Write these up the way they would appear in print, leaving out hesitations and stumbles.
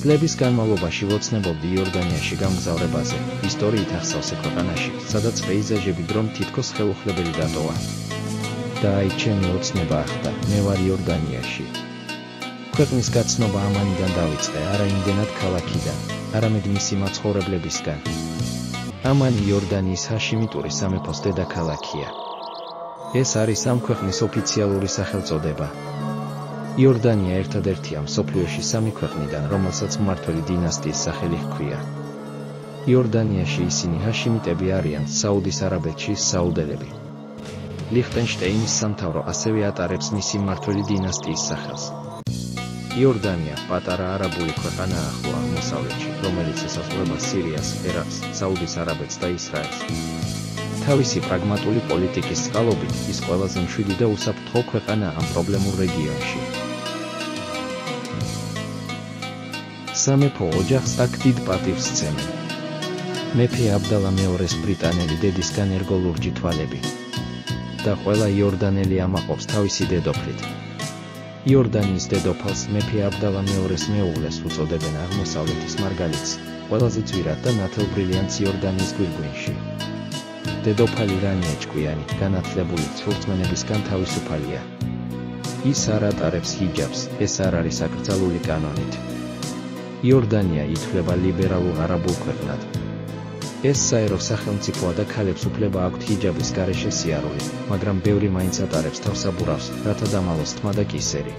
წლების განმავლობაში ვოცნებობდი იორდანიაში გამგზავრებაზე, ისტორიით ახსავსე ქვეყანაში, სადაც პეიზაჟები დრომ თითქოს ხელუხლებელი დატოვა. და აი ჩემი ოცნება ახდა, მე ვარ იორდანიაში. ქვეყნის გაცნობა ამანიდან დავიწყე, არა იმდენად ქალაქიდან, არამედ მისი მაცხოვრებლებისგან. ამანი იორდანიის ჰაშიმიტური სამეფოს დედაქალაქია. ეს არის ამ ქვეყნის ოფიციალური სახელწოდება. იორდანია ერთადერთია მსოფლიოში 3 ქვეყნიდან, რომელსაც მმართველი დინასტიის სახელი ჰქვია. იორდანიაში ისინი ჰაშიმიტები არიან, საუდის არაბეთში საუდელები. ლიხტენშტეინის სამთავრო ასევე ატარებს მისი მმართველი დინასტიის სახელს. იორდანია პატარა არაბული ქვეყანაა ახლო აღმოსავლეთში, რომელიც ესაზღვრება სირიას, ერაყს, საუდის არაბეთს და ისრაელს. თავისი პრაგმატული პოლიტიკის წყალობით ის ყველაზე მშვიდი და უსაფრთხო ქვეყანაა ამ პრობლემურ რეგიონში. სამეფო ოჯახს აქ დიდ პატივს სცემენ. მეფე აბდალა მეორეს ბრიტანელი დედისგან ერგო ლურჯი თვალები. და ყველა იორდანელი ამაყობს თავისი დედოფლით. იორდანიის დედოფალს მეფე აბდალა მეორეს მეუღლეს უწოდებენ აღმოსავლეთის მარგალიტს, ყველაზე ძვირად და ნათელბრილიანტს იორდანიის გვირგვინში. დედოფალი რანია ჭკვიანი, განათლებული, ცურწმენებისგან თავისუფალია. ის არ ატარებს ჰიჯაბს, ეს არ არის აკრძალული კანონით. იორდანია ითვლება ლიბერალურ არაბულ ქვეყნად. ეს საერო სახელმწიფოა და ქალებს უფლება აქვთ ჰიჯაბის გარეშე სიარული, მაგრამ ბევრი მაინც ატარებს თავს აბურავს, რათა დამალოს თმა და კისერი.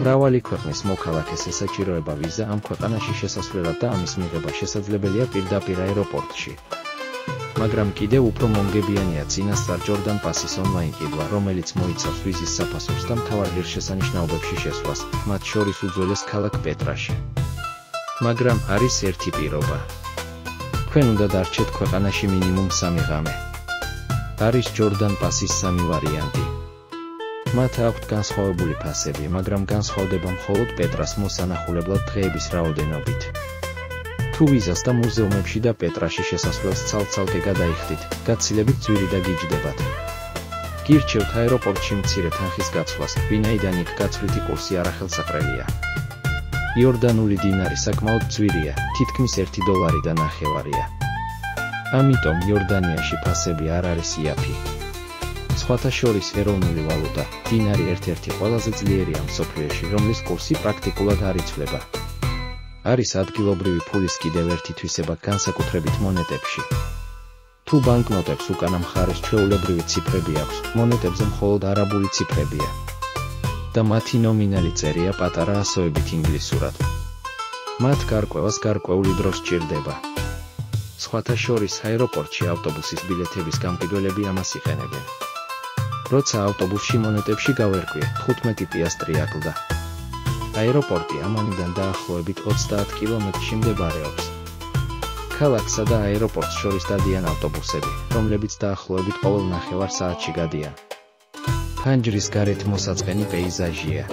მრავალი ქვეყნის მოქალაქეს ესაჭიროება ვიზა ამ ქვეყანაში შესასვლელად და ამის მიღება შესაძლებელია პირდაპირ აეროპორტში. მაგრამ კიდევ უფრო მომგებიანია წინასწარ ჯორდან პასის ონლაინ ყიდვა, რომელიც მოიცავს ვიზის საფასურს და მთავარ ღირსშესანიშნაობებში შესვლას, მათ შორის უძველეს ქალაქ პეტრაში. მაგრამ არის ერთი პირობა. თქვენ უნდა დარჩეთ ქვეყანაში მინიმუმ 3 ღამე. არის ჯორდან პასის 3 ვარიანტი. მათ აქვთ განსხვავებული ფასები, მაგრამ განსხვავდება მხოლოდ პეტრას მოსანახულებლად დღეების რაოდენობით. თუ ვიზას და მუზეუმებში და პეტრაში შესასვლელს ცალ-ცალკე გადაიხდით, გაცილებით ძვირი და გიჯდებათ. გირჩევთ აეროპორტში მცირე თანხის გაცვლას, ვინაიდან იქ გაცვლითი კურსი არახელსაყრელია. იორდანული დინარი საკმაოდ ძვირია, თითქმის $1.9. ამიტომ იორდანიაში ფასები არ არის იაფი. სხვათა შორის ეროვნული ვალუტა, დინარი ერთ-ერთი ყველაზე ძლიერია მსოფლიოში, რომლის კურსი პრაქტიკულად არ იცვლება. არის ადგილობრივი ფულის კიდევ ერთი თვისება განსაკუთრებით მონეტებში. თუ ბანკნოტებს უკანა მხარეს ჩვეულებრივი ციფრები აქვს, მონეტებზე მხოლოდ არაბული ციფრებია. და მათი ნომინალი წერია პატარა ასოებით ინგლისურად. მათ გარკვევას გარკვეული დრო სჭირდება. სხვათა შორის აეროპორტში ავტობუსის ბილეთების გამყიდველები ამას იყენებენ. როცა ავტობუსში მონეტებში გავერკვიე, 15 პიასტრი აკლდა. აეროპორტი ამანიდან დაახლოებით 30 კილომეტრში მდებარეობს. ქალაქსა და აეროპორტს შორის დადიან ავტობუსები, რომლებიც დაახლოებით ყოველ 9 საათში გადიან. ფანჯრის გარეთ მოსაწყენი პეიზაჟია.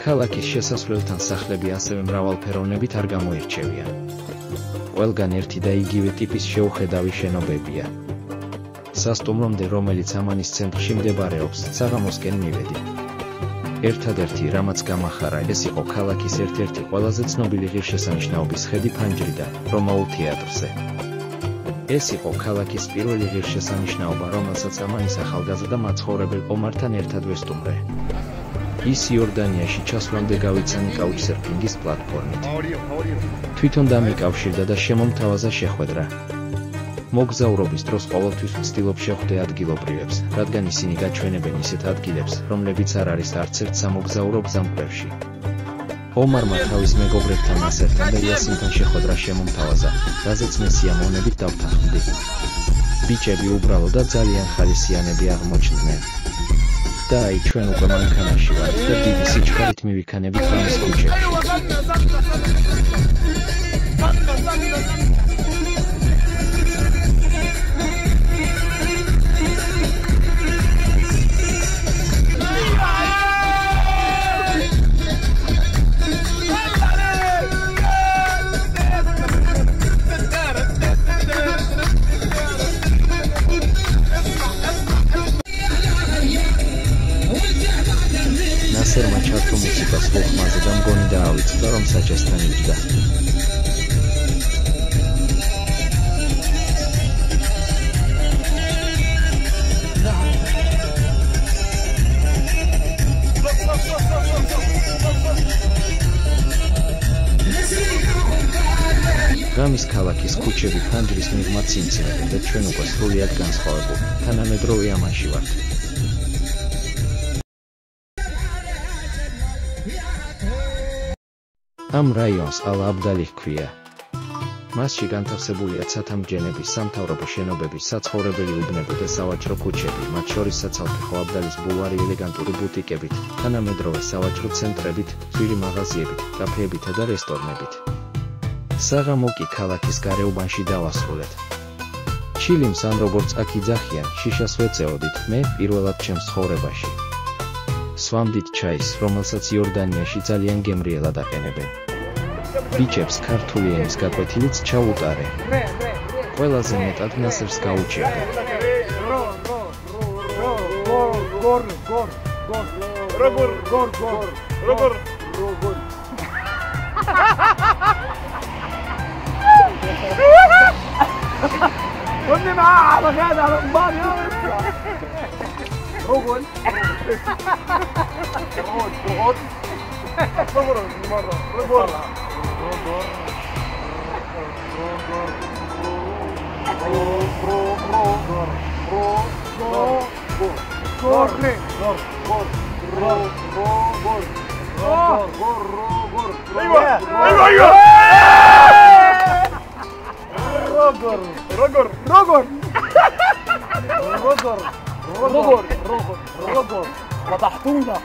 ქალაქის შესასვლელთან სახლები ასევე მრავალფეროვნებით არ გამოირჩევიან. ყველგან ერთი და იგივე ტიპის შეუხედავი შენობებია. სასტუმრომდე, რომელიც ამანის ცენტრში მდებარეობს, საღამოსკენ მივედი. ერთადერთი, რამაც გამახარა, ეს იყო ქალაქის ერთ-ერთი ყველაზე ცნობილი ღირსშესანიშნაობის ხედი ფანჯრიდან, რომაულ თეატრზე. ეს იყო ქალაქის პირველი ღირსშესანიშნაობა, რომელსაც ამანის ახალგაზრდა მაცხოვრებელ ომართან ერთად ვესტუმრე. ის იორდანიაში ჩასვლამდე გავიცანი კაუჩსერფინგის პლატფორმით. თვითონ დამიკავშირდა და შემომთავაზა შეხვედრა. მოგზაურობის დროს ყოველთვის ვცდილობ შეხვდე ადგილობრივებს, რადგან ისინი გაჩვენებენ ისეთ ადგილებს, რომლებიც არ არის არც ერთ სამოგზაურო გზამკვლევში. ომარმა თავის მეგობრებთან ასერთან და იასინთან შეხვედრა შემომთავაზა, რაზეც მე სიამოვნებით დავთანხმდი. ბიჭები უბრალო და ძალიან ხალისიანები აღმოჩნდნენ. და აი ჩვენ უკვე მანქანაში ვართ და დიდი სიჩქარით მივიქანებით ამის ქუჩებში. რეჟისორმა ჩართო მუსიკა სულ ხმაზე და მგონი დაავიწყდა, რომ საჭესთან იჯდა. რამის ქალაქის ქუჩები ფანჯრის მიღმა ცინცინები და ჩვენ უკვე სრულიად განსხვავებულ, თანამედროვე ამაში ვართ. ამ რაიონს ალ-აბდალი ჰქვია. მასში განთავსებულია ცათამბჯენები, სამთავრობო შენობები, საცხოვრებელი უბნები და სავაჭრო ქუჩები, მათ შორის საცალფეხო აბდალის ბულვარი ელეგანტური ბუტიკებით, თანამედროვე სავაჭრო ცენტრებით, ძვირი მაღაზიებით, კაფეებითა და რესტორნებით. საღამო კი ქალაქის გარეუბანში დავასრულეთ. ჩილიმს ან როგორც აქ იძახიან, შიშას ვეწეოდით, მე პირველად ჩემს ცხოვრებაში. სვამდით ჩაის, რომელსაც იორდანიაში ძალიან გემრიელად აყენებენ. ბიჭებს ქართული ენის გაკვეთილიც ჩაუტარე. ყველაზე მეტად ნასერს გაუჭირდა. قلني معاه على غدا على قبان يا رجل رجل صبر مرة رجل رجل فضحتونا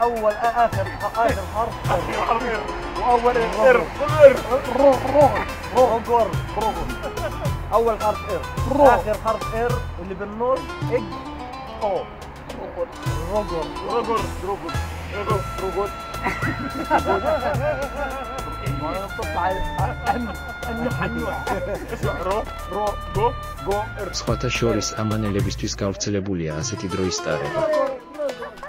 اول اخر حرف واول اول حرف اخر حرف اللي بالنص اج او رجل სხვათა შორის ამანელებისთვის გავრცელებულია ასეთი დროის სტარება.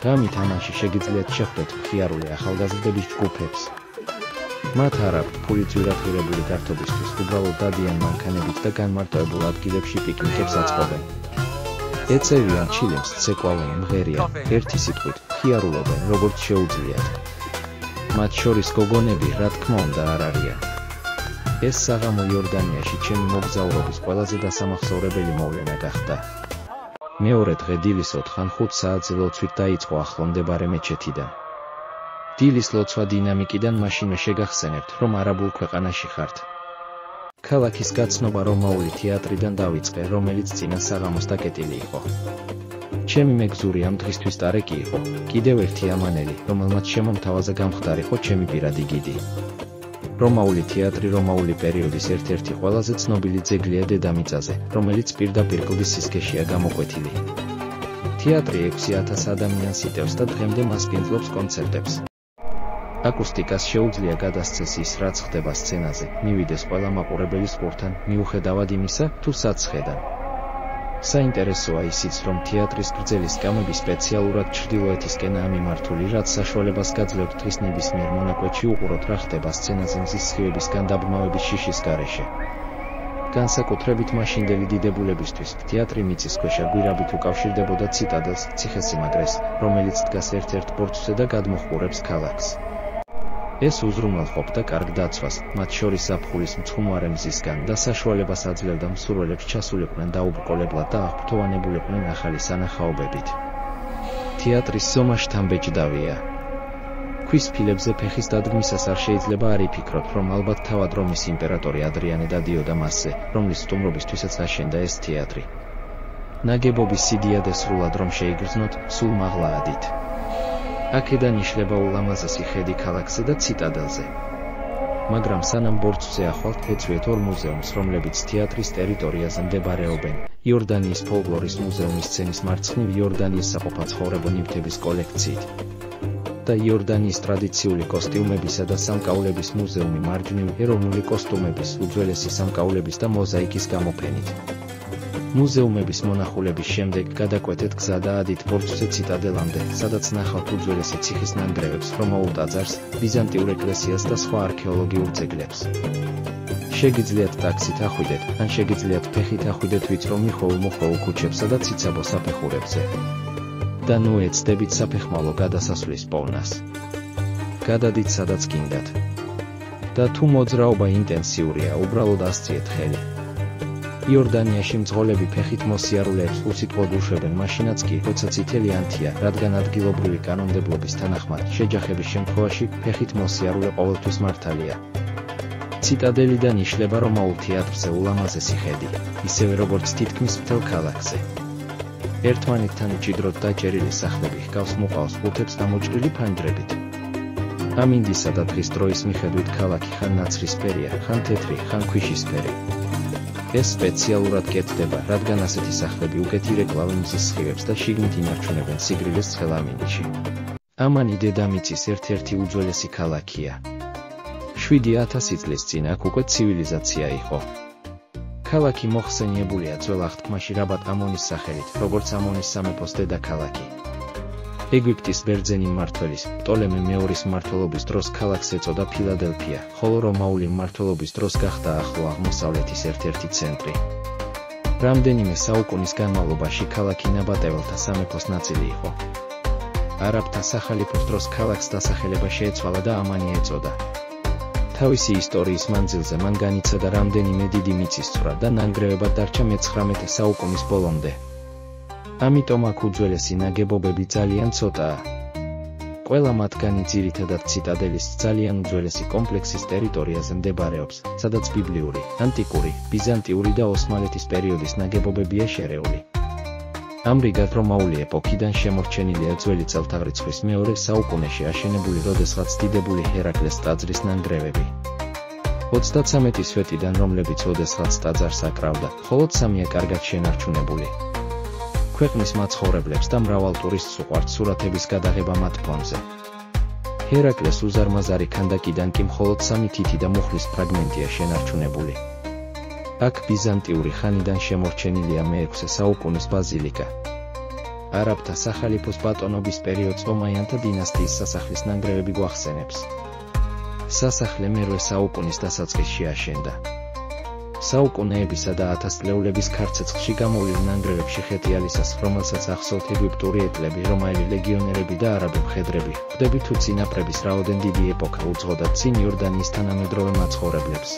გამით ამაში შეგიძლიათ შეხვდეთ მხიარული ახალგაზრდების ჯგუფებს. მათ არ აქვთ ფული ძვირადღირებული გართობისთვის, უბრალოდ დადიან მანქანებით და განმარტოებულ ადგილებში პიკნიკებს აწყობენ. ეწევიან ჩილიმს, ცეკვავენ, მღერიან, ერთი სიტყვით, მხიარულობენ, როგორც შეუძლიათ. მათ შორის გოგონები, რა თქმა უნდა, არ არიან. ეს საღამო იორდანიაში ჩემი მოგზაურობის ყველაზე დასამახსოვრებელი მოვლენა გახდა. მეორე დღე დილის 4-5 საათზე ლოცვით დაიწყო ახლო მდებარე მეჩეთიდან. დილის ლოცვა დინამიკიდან მაშინვე შეგახსენებთ, რომ არაბულ ქვეყანაში ხართ. ქალაქის გაცნობა რომაული თეატრიდან დავიწყე, რომელიც წინა საღამოს დაკეტილი იყო. ჩემი მეგზური ამ დღისთვის ტარეკი იყო, კიდევ ერთი ამანელი, რომელმაც შემომთავაზა გამხდარიყო ჩემი პირადი გიდი. რომაული თეატრი რომაული პერიოდის ერთ-ერთი ყველაზე ცნობილი ძეგლია დედამიწაზე, რომელიც პირდაპირ კლდის სისქეშია გამოკვეთილი. თეატრი 6000 ადამიანს იტევს და დღემდე მასპინძლობს კონცერტებს. აკუსტიკას შეუძლია გადასცეს ის, რაც ხდება სცენაზე, მივიდეს ყველა მაყურებელის ყურთან, მიუხედავად იმისა, თუ საცხედან. საინტერესოა ისიც, რომ თეატრის გრძელი სკამები სპეციალურად ჩრდილოეთისკენაა მიმართული, რაც საშუალებას გაძლევთ დღის ნებისმიერ მონაკვეთში უყუროთ, რა ხდება სცენაზე მზის სხივებისგან დაბრმავების შიშის გარეშე. განსაკუთრებით მაშინდელი დიდებულებისთვის თეატრი მიწისქვეშა გვირაბით უკავშირდებოდა ციტადელს, ციხესიმაგრეს, რომელიც დგას ერთ-ერთ ბორცვზე და გადმოჰყურებს ქალაქს. ეს უზრუნველყოფდა კარგ დაცვას, მათ შორის ზაფხულის მცხუმარე მზისგან და საშუალებას აძლევდა მსურველებს ჩასულიყვნენ დაუბრკოლებლად და აღფრთოვანებულიყვნენ ახალი სანახაობებით. თეატრის ზომა შთამბეჭდავია. ქვის ფილებზე ფეხის დადგმისას არ შეიძლება არ იფიქროთ, რომ ალბათ თავად რომის იმპერატორი ადრიანე დადიოდა მასზე, რომლის სტუმრობისთვისაც აშენდა ეს თეატრი. ნაგებობის სიდიადე სრულად რომ შეიგრძნოთ, სულ მაღლაადით. აქედან იშლება ულამაზესი ხედი ქალაქზე და ციტადელზე. მაგრამ სანამ ბორცვზე ახვალთ ეწვიეთ ორ მუზეუმს, რომლებიც თეატრის ტერიტორიაზე მდებარეობენ. იორდანიის ფოლკლორის მუზეუმის სცენის მარცხნივ იორდანიის საყოფაცხოვრებო ნივთების კოლექციით და იორდანიის ტრადიციული კოსტიუმებისა და სამკაულების მუზეუმი მარჯვნივ ეროვნული კოსტუმების, უძველესი სამკაულების და მოზაიკის გამოფენით. მუზეუმების მონახულების შემდეგ გადაკვეთეთ გზა და ადით ბორცვზე ციტადელამდე, სადაც ნახავთ უძველესი ციხის ნანგრევებს, რომაულ ტაძარს, ბიზანტიურ ეკლესიას და სხვა არქეოლოგიურ ძეგლებს. შეგიძლიათ ტაქსით ახვიდეთ, ან შეგიძლიათ ფეხით ახვიდეთ ვიწრო მიხოულ-მოხვეულ ქუჩებსა და ციცაბო საფეხურებზე. და ნუ ეცდებით საფეხმავლო გადასასვლის პოვნას. გადადით სადაც გინდათ. და თუ მოძრაობა ინტენსიურია, უბრალოდ ასწიეთ ხელი. იორდანიაში მძღოლები ფეხით მოსიარულეებს უსიტყვოდ უშვებენ, მაშინაც კი, როცა წითელი ანთია, რადგან ადგილობრივი კანონმდებლობის თანახმად, შეჯახების შემთხვევაში ფეხით მოსიარულე ყოველთვის მართალია. ციტადელიდან იშლება რომაულ თეატრზე ულამაზესი ხედი, ისევე როგორც თითქმის მთელ ქალაქზე. ერთმანეთთან მჭიდროდ დაჭერილი სახლები ჰგავს მუყავს ყუთებს დამოჭრილი ფანჯრებით. ამინდისა და დღის დროის მიხედვით ქალაქი ხან ნაცრისფერია, ხან თეთრი, ხან ქვიშისფერი. ეს სპეციალურად კეთდება, რადგან ასეთი სახლები უკეთი რეკლამი მზის სხივებს და შიგნით ინარჩუნებენ სიგრილეს ცხელ ამინდში. ამანი დედამიწის ერთ-ერთი უძველესი ქალაქია. 7000 წლის წინ აქ უკვე ცივილიზაცია იყო. ქალაქი მოხსენიებულია ძველ აღთქმაში რაბატ ამონის სახელით, როგორც ამონის სამეფოს დედაქალაქი. ეგვიპტის ბერძენი მმართველის, პტოლემე მეორის მმართველობის დროს ქალაქს ეწოდა ფილადელფია, ხოლო რომაული მმართველობის დროს გახდა ახლო აღმოსავლეთის ერთ-ერთი ცენტრი. რამდენიმე საუკუნის განმავლობაში ქალაქი ნაბატეველთა სამეფოს ნაწილი იყო. არაბთა სახალიფოს დროს ქალაქს დასახელება შეეცვალა და ამანი ეწოდა. თავისი ისტორიის მანძილზე მან განიცადა რამდენიმე დიდი მიწისძვრა და ნანგრევებად დარჩა მე-19 საუკუნის ბოლომდე. ამიტომ აქ უძველესი ნაგებობები ძალიან ცოტაა. ყველა მათგანი ძირითადად ციტადელის ძალიან უძველესი კომპლექსის ტერიტორიაზე მდებარეობს, სადაც ბიბლიური, ანტიკური, ბიზანტიური და ოსმალეთის პერიოდის ნაგებობებია შერეული. ამრიგად რომაული ეპოქიდან შემორჩენილია ძველი წელთაღრიცხვის მეორე საუკუნეში აშენებული როდესღაც დიდებული ჰერაკლეს ტაძრის ნანგრევები. 33 სვეტიდან, რომლებიც ოდესღაც ტაძარს აკრავდა, მხოლოდ 3-ია კარგად შენარჩუნებული. ქვეყნის მაცხოვრებლებს და მრავალ ტურისტს უყვართ სურათების გადაღება მათ ფონზე. ჰერაკლეს უზარმაზარი ქანდაკიდან კი მხოლოდ 3 თითი და მუხლის ფრაგმენტია შენარჩუნებული. აქ ბიზანტიური ხანიდან შემორჩენილია მე-6 საუკუნის ბაზილიკა. არაბთა სახალიფოს ბატონობის პერიოდს ომაიანთა დინასტიის სასახლის ნანგრევები გვახსენებს. სასახლე მე-8 საუკუნის დასაწყისში აშენდა. საუკუნეებისა და ათასწლეულების ქარცეცხლში გამოვლილ ნანგრევებში ხეტიალისას, რომელსაც ახსოვთ ეგვიპტური ეტლები, რომაელი ლეგიონერები და არაბი მხედრები, ხვდებით თუ წინაპრების რაოდენ დიდი ეპოქა უძღოდა წინ იორდანიის თანამედროვე მაცხოვრებლებს.